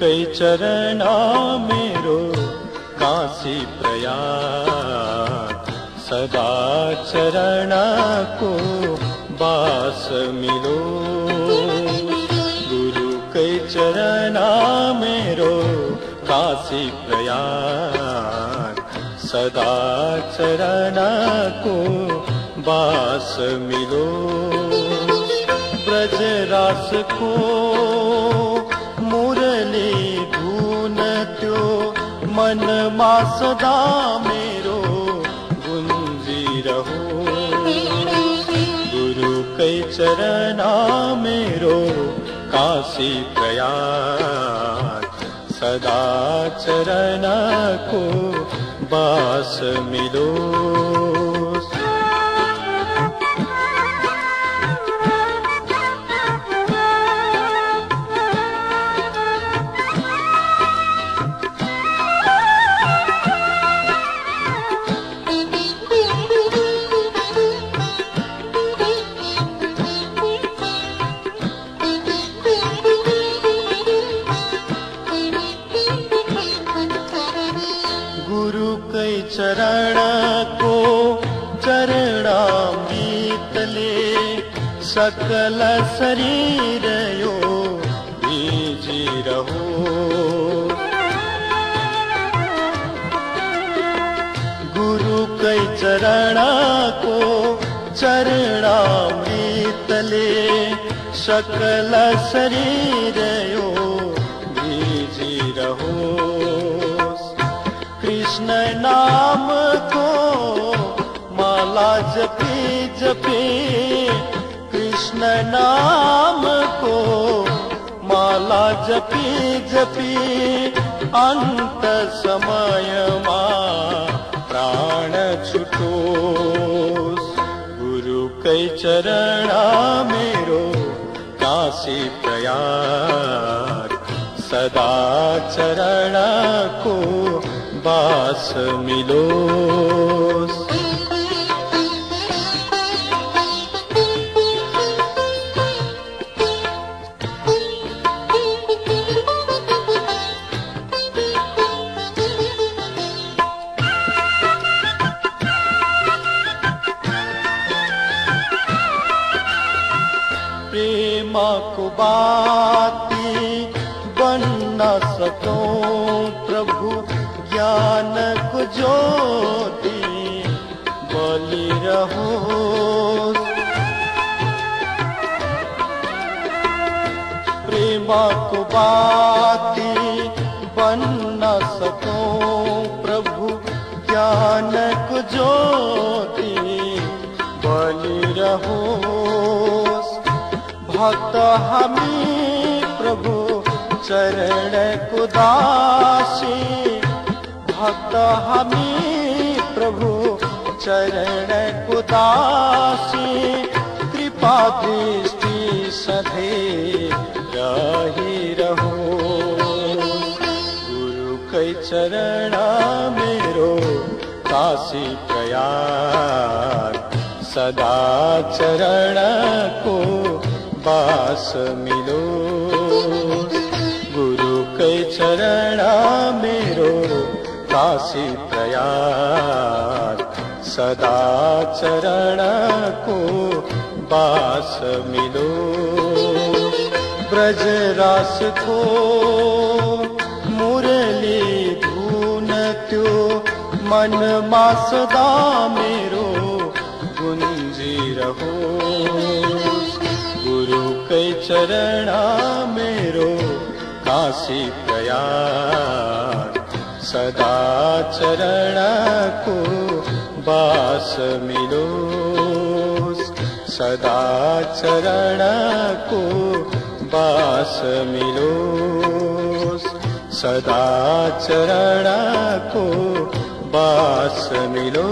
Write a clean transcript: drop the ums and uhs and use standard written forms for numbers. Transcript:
कै चरणा मेरो काशी प्रयाग सदा चरणा को बास मिलो। गुरु कै चरणा मेरो काशी प्रयाग सदा चरणा को बास मिलो। ब्रज रास को मुरली धून त्यो मन मा सदा मेरो गुंजी रहो। गुरु कै चरणा मेरो काशी प्रयाग सदा चरणा को बास मिलो। गुरु कै चरण को चरणामृत ले सकल शरीर यो भीजी रहो। गुरु कै चरण को चरणामृत ले सकल शरीर यो भीजी रहो। कृष्ण नाम को माला जपी जपी, कृष्ण नाम को माला जपी जपी, अंत समय मा प्राण छुटो। गुरु कै चरणा मेरो काशी प्रयाग सदा चरणा को बास मिलो। प्रेम को बाती बन न सको प्रभु, ज्ञान को ज्योति बलि रहो। प्रेम को बाती बन न सको प्रभु, ज्ञान को ज्योति बलि रहो। भक्त हमी प्रभु चरण को दासी, भक्त हमी प्रभु चरण को दासी, कृपा दृष्टि सधे रही रहो। गुरु कै चरणा मेरो काशी प्रयाग सदा चरण को बास मिलो। गुरु कै चरणा मेरो काशी प्रयाग सदा चरण को बास मिलो। ब्रज रास को मुरली धून त्यो मन मा सदा मेरो गुंजी रहो। गुरु कै चरणा मेरो काशी प्रयाग सदा चरण को बास मिलो। सदा चरण को बास मिलो। सदा चरण को बास मिलो।